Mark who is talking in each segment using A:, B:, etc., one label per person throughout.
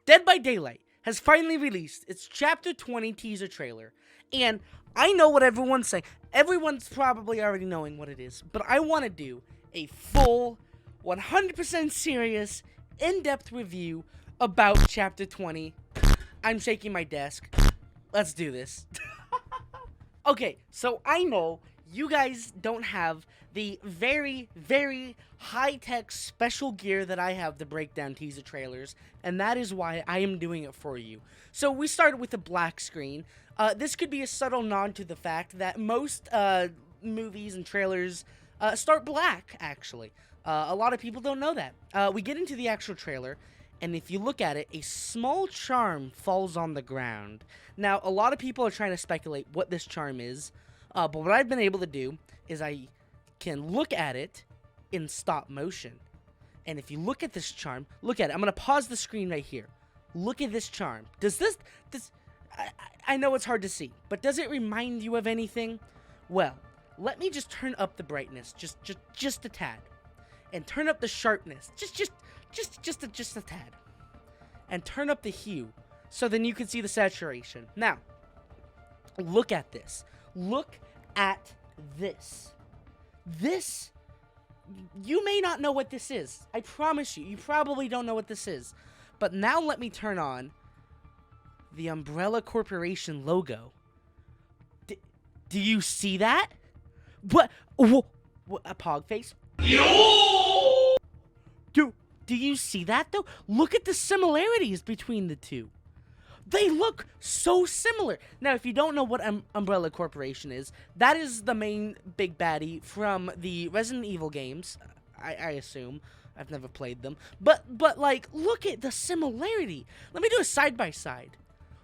A: Dead by Daylight has finally released its Chapter 20 teaser trailer, and I know what everyone's saying. Everyone's probably already knowing what it is, but I want to do a full, 100% serious, in-depth review about Chapter 20. I'm shaking my desk. Let's do this. Okay, so I know you guys don't have the very, very high-tech special gear that I have to break down teaser trailers, and that is why I am doing it for you. So we started with a black screen. This could be a subtle nod to the fact that most movies and trailers start black, actually. A lot of people don't know that. We get into the actual trailer, and if you look at it, a small charm falls on the ground. Now, a lot of people are trying to speculate what this charm is, but what I've been able to do is I can look at it in stop motion. And if you look at this charm, look at it. I'm going to pause the screen right here. Look at this charm. Does this I know it's hard to see, but does it remind you of anything? Well, let me just turn up the brightness just a tad. And turn up the sharpness. Just a tad. And turn up the hue so then you can see the saturation. Now, look at this. Look at this. This, you may not know what this is. I promise you probably don't know what this is. But now let me turn on the Umbrella Corporation logo. Do you see that? What a pog face? Do you see that, though? Look at the similarities between the two. They look so similar. Now, if you don't know what Umbrella Corporation is, that is the main big baddie from the Resident Evil games, I assume. I've never played them. But like, look at the similarity. Let me do a side-by-side.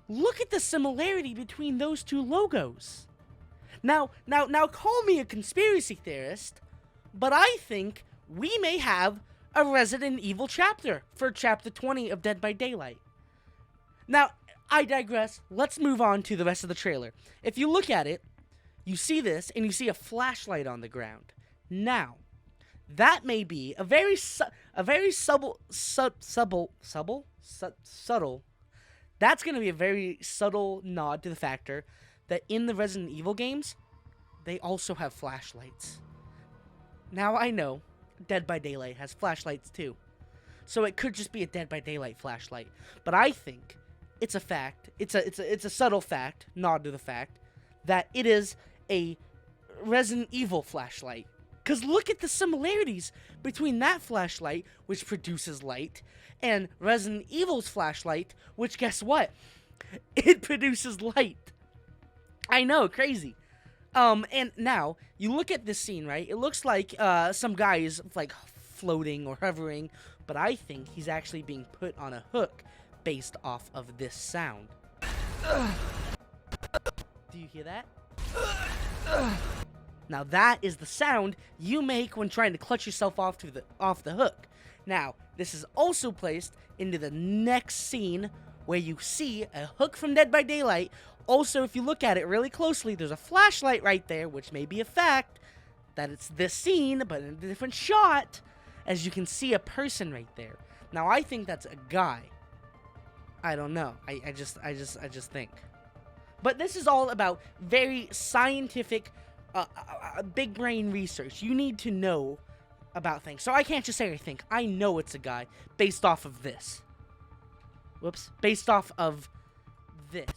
A: Look at the similarity between those two logos. Now, call me a conspiracy theorist, but I think we may have a Resident Evil chapter for Chapter 20 of Dead by Daylight. Now, I digress. Let's move on to the rest of the trailer. If you look at it, you see this, and you see a flashlight on the ground. Now, that may be a very subtle. That's going to be a very subtle nod to the factor that in the Resident Evil games, they also have flashlights. Now, I know Dead by Daylight has flashlights too. So it could just be a Dead by Daylight flashlight. But I think it's a fact. It's a subtle fact, nod to the fact, that it is a Resident Evil flashlight. Because look at the similarities between that flashlight, which produces light, and Resident Evil's flashlight, which, guess what? It produces light. I know, crazy. And now, you look at this scene, right? It looks like some guy is, like, floating or hovering, but I think he's actually being put on a hook based off of this sound. Do you hear that? Now, that is the sound you make when trying to clutch yourself off the hook. Now, this is also placed into the next scene where you see a hook from Dead by Daylight. Also, if you look at it really closely, there's a flashlight right there, which may be a fact that it's this scene, but in a different shot, as you can see a person right there. Now, I think that's a guy. I don't know. I just think. But this is all about very scientific, big brain research. You need to know about things. So I can't just say I think. I know it's a guy based off of this. Whoops. Based off of this.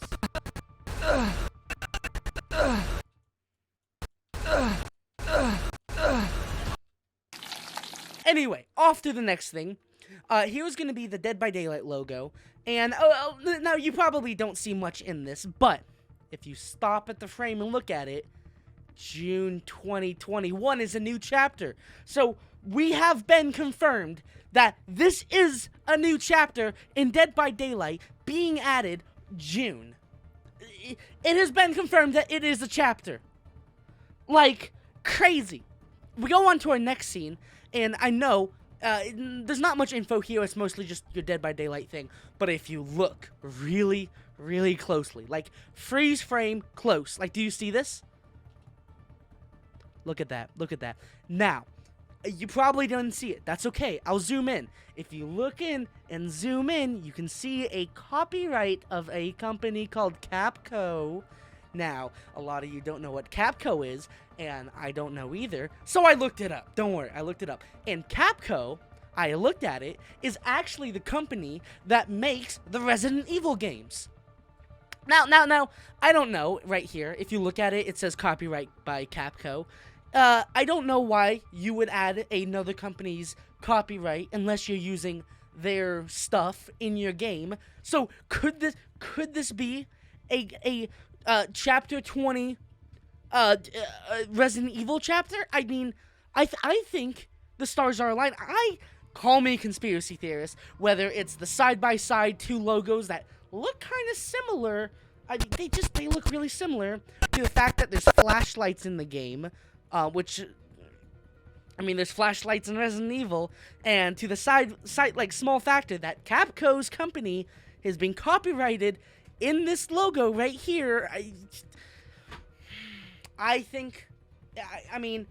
A: Anyway, off to the next thing. Here's going to be the Dead by Daylight logo. And now you probably don't see much in this, but if you stop at the frame and look at it, June 2021 is a new chapter. So we have been confirmed that this is a new chapter in Dead by Daylight being added June. It has been confirmed that it is a chapter. Like, crazy. We go on to our next scene, and I know there's not much info here. It's mostly just your Dead by Daylight thing. But if you look really, really closely, like freeze frame close, like, do you see this? Look at that. Look at that. Now, You probably didn't see it. That's okay. I'll zoom in. If you look in and zoom in, you can see a copyright of a company called Capco. Now, a lot of you don't know what Capco is, and I don't know either, so I looked it up. Don't worry, I looked it up. And Capco, I looked at it, is actually the company that makes the Resident Evil games. Now, I don't know right here. If you look at it, it says copyright by Capco. I don't know why you would add another company's copyright unless you're using their stuff in your game. So could this be a chapter 20 Resident Evil chapter? I mean, I think the stars are aligned. Call me a conspiracy theorist, whether it's the side-by-side two logos that look kind of similar. I mean, they look really similar to the fact that there's flashlights in the game, which, I mean, there's flashlights in Resident Evil, and to the side like small factor that Capco's company has been copyrighted in this logo right here. I think, I mean,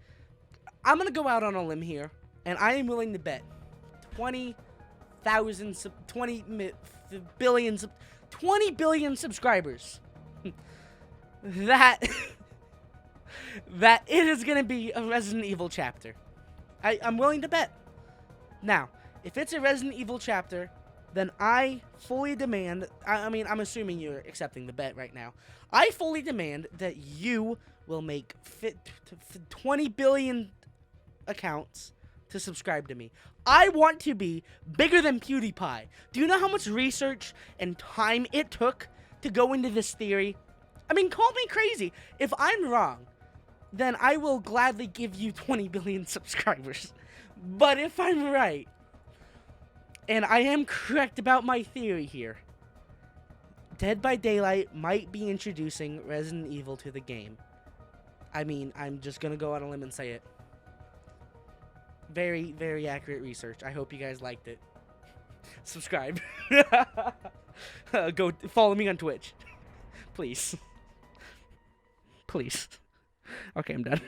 A: I'm gonna go out on a limb here, and I am willing to bet 20 billion subscribers that it is going to be a Resident Evil chapter. I'm willing to bet. Now, if it's a Resident Evil chapter, then I fully demand, I mean, I'm assuming you're accepting the bet right now. I fully demand that you will make 20 billion accounts to subscribe to me. I want to be bigger than PewDiePie. Do you know how much research and time it took to go into this theory? I mean, call me crazy. If I'm wrong, then I will gladly give you 20 billion subscribers. But if I'm right, and I am correct about my theory here, Dead by Daylight might be introducing Resident Evil to the game. I mean, I'm just gonna go on a limb and say it. Very, very accurate research. I hope you guys liked it. Subscribe. Go follow me on Twitch. Please. Please. Okay, I'm done.